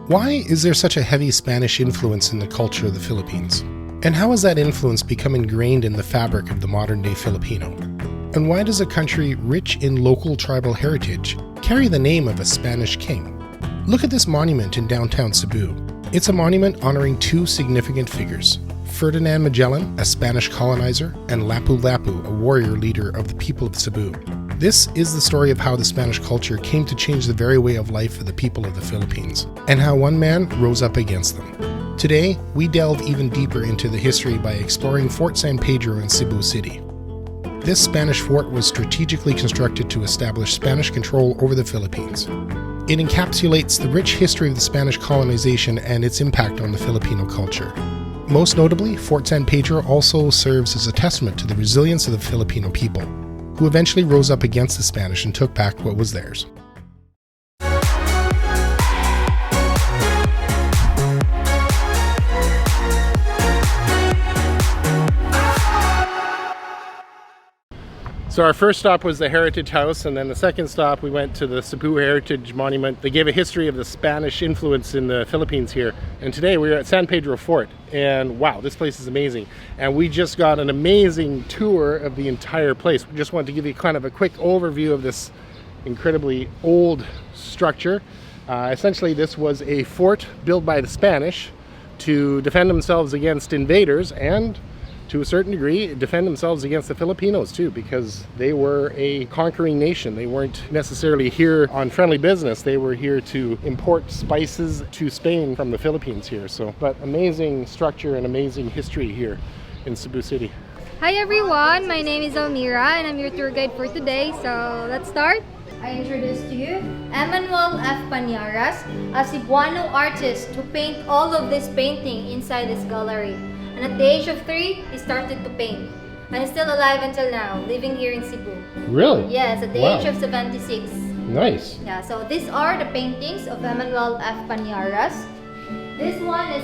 Why is there such a heavy Spanish influence in the culture of the Philippines? And how has that influence become ingrained in the fabric of the modern-day Filipino? And why does a country rich in local tribal heritage carry the name of a Spanish king? Look at this monument in downtown Cebu. It's a monument honoring two significant figures: Ferdinand Magellan, a Spanish colonizer, and Lapulapu, a warrior leader of the people of Cebu. This is the story of how the Spanish culture came to change the very way of life for the people of the Philippines, and how one man rose up against them. Today, we delve even deeper into the history by exploring Fort San Pedro in Cebu City. This Spanish fort was strategically constructed to establish Spanish control over the Philippines. It encapsulates the rich history of the Spanish colonization and its impact on the Filipino culture. Most notably, Fort San Pedro also serves as a testament to the resilience of the Filipino people, who eventually rose up against the Spanish and took back what was theirs. So our first stop was the Heritage House, and then the second stop we went to the Cebu Heritage Monument. They gave a history of the Spanish influence in the Philippines here. And today we're at San Pedro Fort, and wow, this place is amazing. And we just got an amazing tour of the entire place. We just wanted to give you kind of a quick overview of this incredibly old structure. Essentially, this was a fort built by the Spanish to defend themselves against invaders and, to a certain degree, defend themselves against the Filipinos too, because they were a conquering nation. They weren't necessarily here on friendly business. They were here to import spices to Spain from the Philippines here. But amazing structure and amazing history here in Cebu City. Hi everyone, my name is Almira and I'm your tour guide for today. So let's start. I introduce to you Emmanuel F. Pañaras, a Cebuano artist who paint all of this painting inside this gallery. And at the age of 3, he started to paint. And he's still alive until now, living here in Cebu. Really? Yes, at the age of 76. Nice. Yeah, so these are the paintings of Emmanuel F. Pañaras. This one is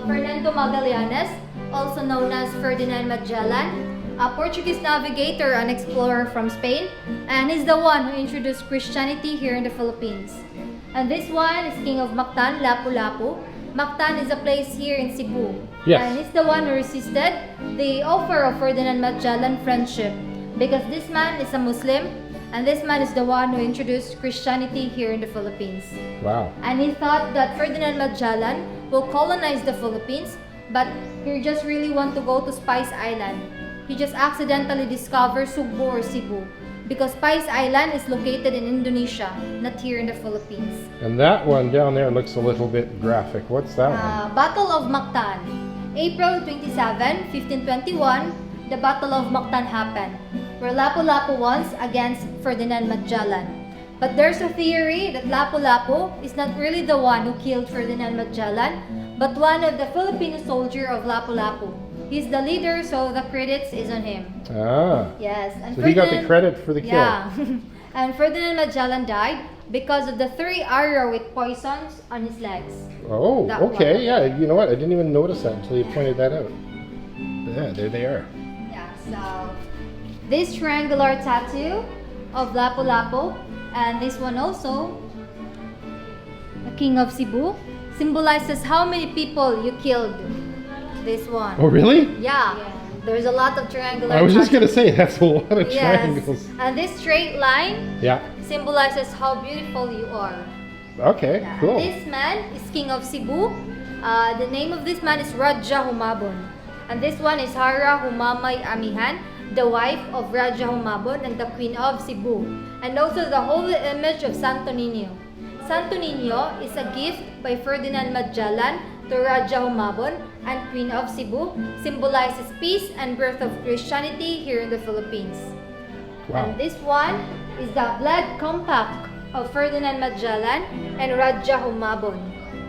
Fernando Magallanes, also known as Ferdinand Magellan, a Portuguese navigator and explorer from Spain. And he's the one who introduced Christianity here in the Philippines. And this one is King of Mactan, Lapulapu. Mactan is a place here in Cebu. Yes. And he's the one who resisted the offer of Ferdinand Magellan friendship, because this man is a Muslim and this man is the one who introduced Christianity here in the Philippines. Wow. And he thought that Ferdinand Magellan will colonize the Philippines, but he just really want to go to Spice Island. He just accidentally discovered Sugbo or Cebu, because Spice Island is located in Indonesia, not here in the Philippines. And that one down there looks a little bit graphic. What's that one? Battle of Mactan. April 27, 1521, the Battle of Mactan happened, where Lapu-Lapu won against Ferdinand Magellan. But there's a theory that Lapu-Lapu is not really the one who killed Ferdinand Magellan, but one of the Filipino soldier of Lapu-Lapu. He's the leader, so the credits is on him. Ah. Yes. And so he got the credit for the kill. Yeah. And Ferdinand Magellan died because of the 3 arrows with poisons on his legs. Oh, That okay. one. Yeah, you know what? I didn't even notice that until you pointed that out. Yeah, there they are. Yeah, so this triangular tattoo of Lapu-Lapu, and this one also, the King of Cebu, symbolizes how many people you killed. This one. Oh, really? Yeah. There's a lot of triangular I was just going to tattoos. say, that's a lot of Yes. triangles. And this straight line Yeah. symbolizes how beautiful you are. Okay, Yeah. cool. This man is King of Cebu. The name of this man is Raja Humabon. And this one is Hara Humamay Amihan, the wife of Raja Humabon and the Queen of Cebu. And also the holy image of Santo Niño. Santo Niño is a gift by Ferdinand Magellan to Raja Humabon and Queen of Cebu, symbolizes peace and birth of Christianity here in the Philippines. Wow. And this one is the blood compact of Ferdinand Magellan and Raja Humabon.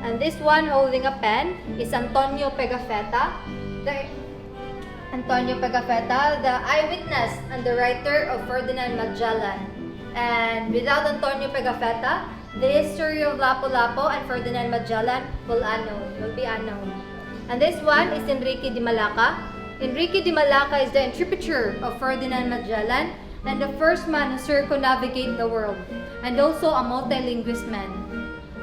And this one holding a pen is Antonio Pigafetta, the eyewitness and the writer of Ferdinand Magellan. And without Antonio Pigafetta, the history of Lapu-Lapu and Ferdinand Magellan will be unknown. And this one is Enrique de Malacca. Enrique de Malacca is the interpreter of Ferdinand Magellan and the first man who circumnavigated the world, and also a multilingual man.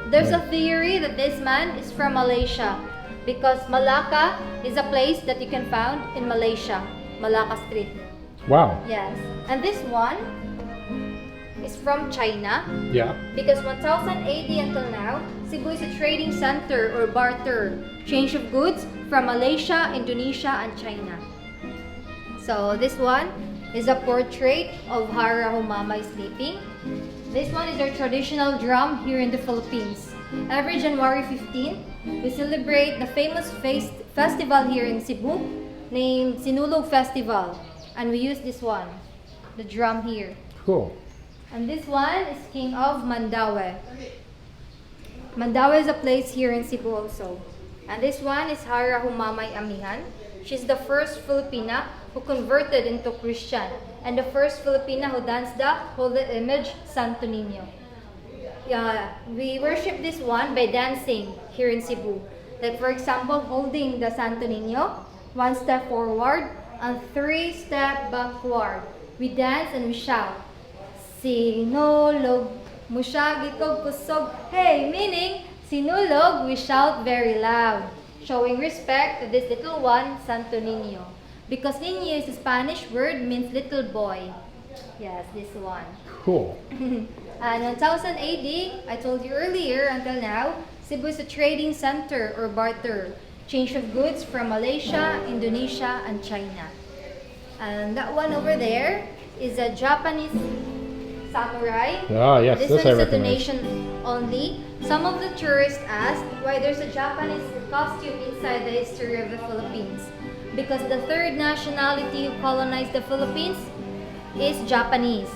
There's a theory that this man is from Malaysia because Malacca is a place that you can find in Malaysia, Malacca Street. Wow. Yes. And this one is from China Yeah. because 1080 until now, Cebu is a trading center or barter, change of goods from Malaysia, Indonesia, and China. So this one is a portrait of Hara Humamay sleeping. This one is our traditional drum here in the Philippines. Every January 15, we celebrate the famous festival here in Cebu named Sinulog Festival. And we use this one, the drum here. Cool. And this one is King of Mandaue. Mandaue is a place here in Cebu also. And this one is Hara Humamay Amihan. She's the first Filipina who converted into Christian and the first Filipina who danced the holy image Santo Niño. Yeah, we worship this one by dancing here in Cebu. Like for example, holding the Santo Niño, 1 step forward and 3 step backward. We dance and we shout, Sinulog, musyagitog kusog. Hey, meaning, Sinulog, we shout very loud, showing respect to this little one, Santo Niño. Because Niño is a Spanish word, means little boy. Yes, this one. Cool. And 1000 AD, I told you earlier, until now, Cebu is a trading center or barter, change of goods from Malaysia, Indonesia, and China. And that one over there is a Japanese samurai. Ah, yes, This this one I is a recognize. donation only. Some of the tourists asked why there's a Japanese costume inside the history of the Philippines. Because the third nationality who colonized the Philippines is Japanese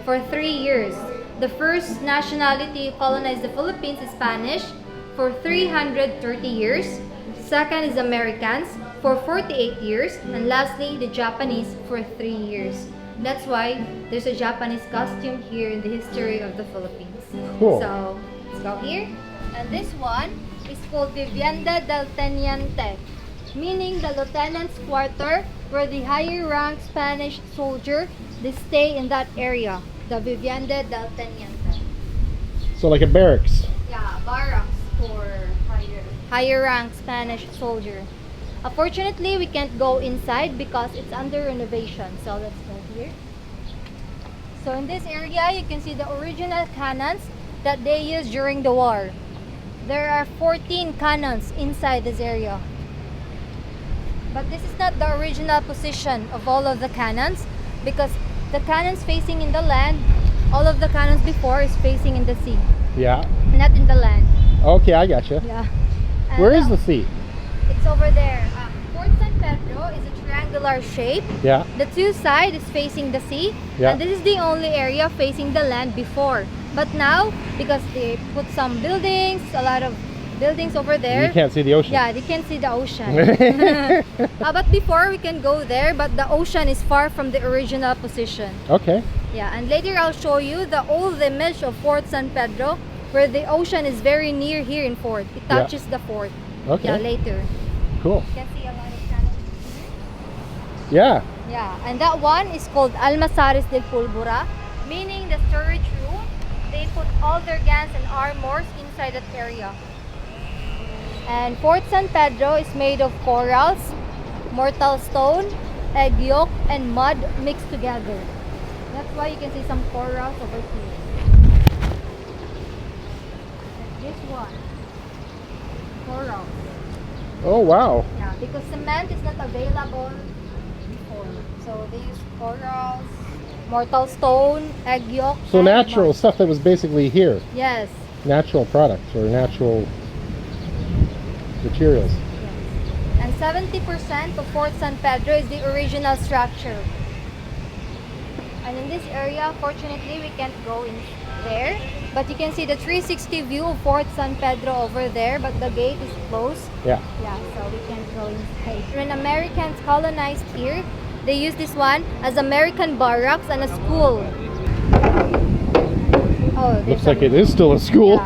for 3 years. The first nationality who colonized the Philippines is Spanish for 330 years. Second is Americans for 48 years. And lastly, the Japanese for 3 years. That's why there's a Japanese costume here in the history of the Philippines. Cool. So, let's go here. And this one is called Vivienda del Teniente, meaning the lieutenant's quarter, where the higher ranked Spanish soldier, they stay in that area, the Vivienda del Teniente. So like a barracks. Yeah, barracks for higher ranked Spanish soldier. Unfortunately, we can't go inside because it's under renovation. So let's go here. So in this area, you can see the original cannons that they used during the war. There are 14 cannons inside this area. But this is not the original position of all of the cannons because the cannons facing in the land, all of the cannons before is facing in the sea, Yeah. not in the land. Okay, I gotcha. Yeah. And Where is the sea? It's over there. Fort San Pedro is a triangular shape. Yeah. The two sides is facing the sea. Yeah. And this is the only area facing the land before. But now, because they put some buildings, a lot of buildings over there. You can't see the ocean. Yeah, they can see the ocean. But before we can go there, but the ocean is far from the original position. Okay. Yeah, and later I'll show you the old image of Fort San Pedro, where the ocean is very near here in Fort. It Yeah. touches the fort. Okay. Yeah, later. Cool. You can see a lot of cannons. Yeah. Yeah, and that one is called Almasares del Pulbura, meaning the storage room. They put all their guns and armors inside that area. And Fort San Pedro is made of corals, mortal stone, egg yolk, and mud mixed together. That's why you can see some corals over here. This one, corals. Oh, wow. Yeah, because cement is not available before. So they use corals, mortal stone, egg yolk. So and natural mud. stuff that was basically here. Yes. Natural products or natural materials. Yes. And 70% of Fort San Pedro is the original structure. And in this area, fortunately, we can't go in there. But you can see the 360 view of Fort San Pedro over there, but the gate is closed. Yeah. Yeah, so we can't go inside. When Americans colonized here, they used this one as American barracks and a school. Oh, there's Looks like it is still a school.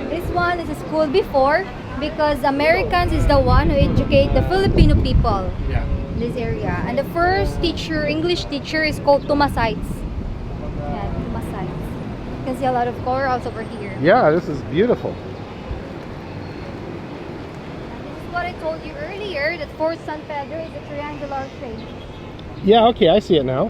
This one is a school before because Americans is the one who educate the Filipino people Yeah. in this area. And the first teacher, English teacher, is called Tomasites. see a lot of corals over here. Yeah, this is beautiful. This is what I told you earlier, that Fort San Pedro is a triangular shape. Yeah, okay, I see it now.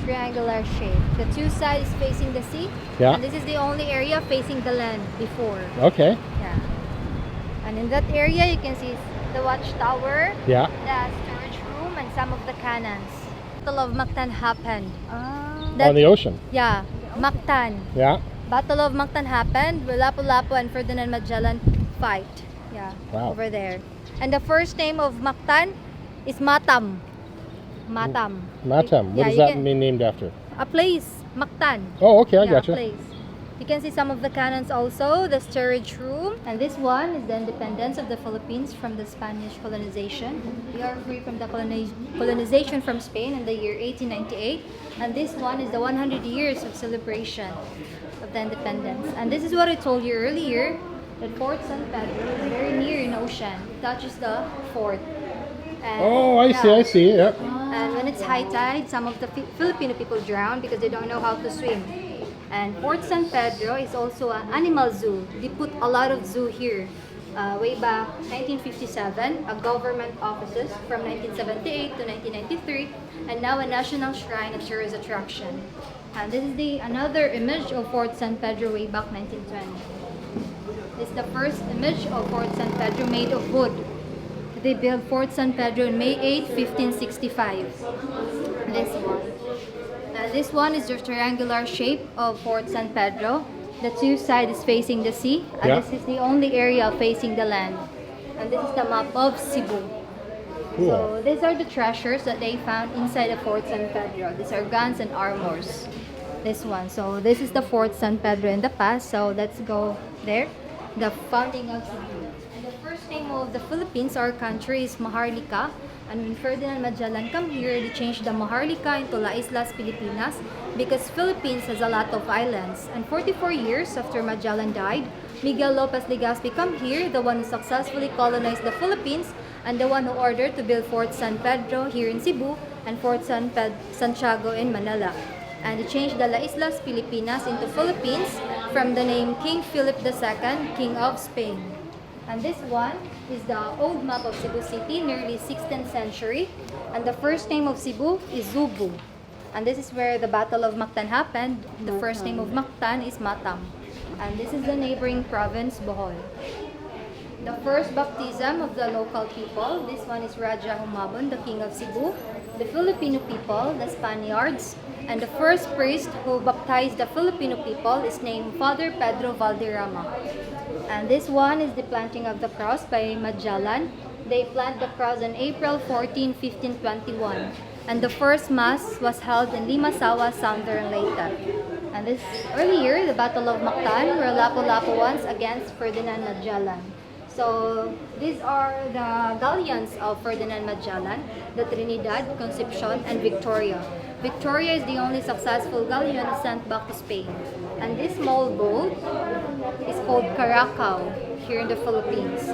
Triangular shape. The two sides facing the sea. Yeah. And this is the only area facing the land before. Okay. Yeah. And in that area you can see the watchtower, Yeah. the storage room, and some of the cannons. Battle of Mactan happened. On the ocean. Yeah, Mactan. Yeah. Battle of Mactan happened where Lapulapu and Ferdinand Magellan fight. Yeah, Wow. over there. And the first name of Mactan is Matam. Matam. Matam. What Yeah, does you that can- mean named after? A place, Mactan. Oh, okay, I Yeah, gotcha. place. You can see some of the cannons also, the storage room. And this one is the independence of the Philippines from the Spanish colonization. We are free from the colonization from Spain in the year 1898. And this one is the 100 years of celebration of the independence. And this is what I told you earlier, that Fort San Pedro is very near in ocean. It touches the fort. And, Oh, I yeah. see, yeah. And when it's high tide, some of the Filipino people drown because they don't know how to swim. And Fort San Pedro is also an animal zoo. They put a lot of zoo here. Way back 1957, a government offices from 1978 to 1993, and now a national shrine and tourist attraction. And this is another image of Fort San Pedro way back 1920. It's the first image of Fort San Pedro made of wood. They built Fort San Pedro on May 8, 1565. This one. This one is the triangular shape of Fort San Pedro. The two sides is facing the sea, and Yeah. this is the only area facing the land. And this is the map of Cebu. Cool. So these are the treasures that they found inside the Fort San Pedro. These are guns and armors. This one. So this is the Fort San Pedro in the past. So let's go there. The founding of Cebu. And the first name of the Philippines, our country, is Maharlika. And when Ferdinand Magellan come here, they changed the Maharlika into La Islas Filipinas because Philippines has a lot of islands. And 44 years after Magellan died, Miguel Lopez Legazpi come here, the one who successfully colonized the Philippines and the one who ordered to build Fort San Pedro here in Cebu and Fort Santiago in Manila. And they changed the La Islas Filipinas into Philippines from the name King Philip II, King of Spain. And this one is the old map of Cebu City, nearly 16th century. And the first name of Cebu is Zubu. And this is where the Battle of Mactan happened. The first name of Mactan is Matam. And this is the neighboring province, Bohol. The first baptism of the local people, this one is Raja Humabon, the king of Cebu. The Filipino people, the Spaniards. And the first priest who baptized the Filipino people is named Father Pedro Valderrama. And this one is the planting of the cross by Magellan. They plant the cross on April 14, 1521. And the first mass was held in Limasawa, Southern Leyte. And this earlier, the Battle of Mactan, where Lapu-Lapu once against Ferdinand Magellan. So these are the galleons of Ferdinand Magellan, the Trinidad, Concepcion, and Victoria. Victoria is the only successful galleon sent back to Spain. And this small boat is called Caracao here in the Philippines.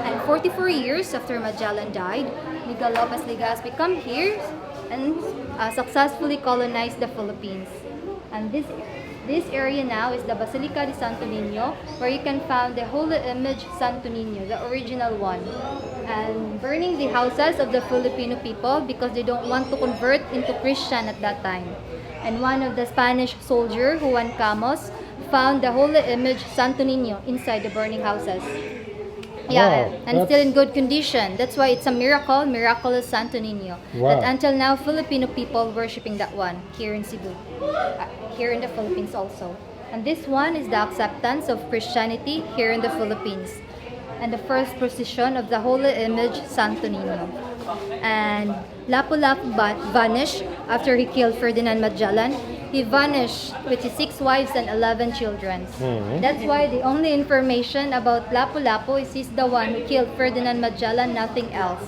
And 44 years after Magellan died, Miguel Lopez Legazpi come here and successfully colonized the Philippines. And this area now is the Basilica de Santo Niño, where you can find the Holy Image Santo Niño, the original one. And burning the houses of the Filipino people because they don't want to convert into Christian at that time. And one of the Spanish soldier, Juan Camos, found the Holy Image Santo Niño inside the burning houses. Yeah, Wow, and still in good condition. That's why it's a miracle, miraculous Santo Niño. Wow. That until now, Filipino people worshipping that one here in Cebu, here in the Philippines also. And this one is the acceptance of Christianity here in the Philippines. And the first procession of the Holy Image Santo Niño. And Lapu-Lapu vanished after he killed Ferdinand Magellan. He vanished with his 6 wives and 11 children. That's why the only information about Lapu-Lapu is he's the one who killed Ferdinand Magellan, nothing else.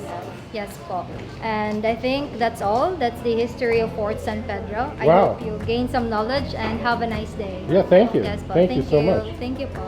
Yes po. And I think that's all. That's the history of Fort San Pedro. I Wow. hope you gain some knowledge and have a nice day. Yeah, thank you. Yes po. Thank you so much. Thank you po.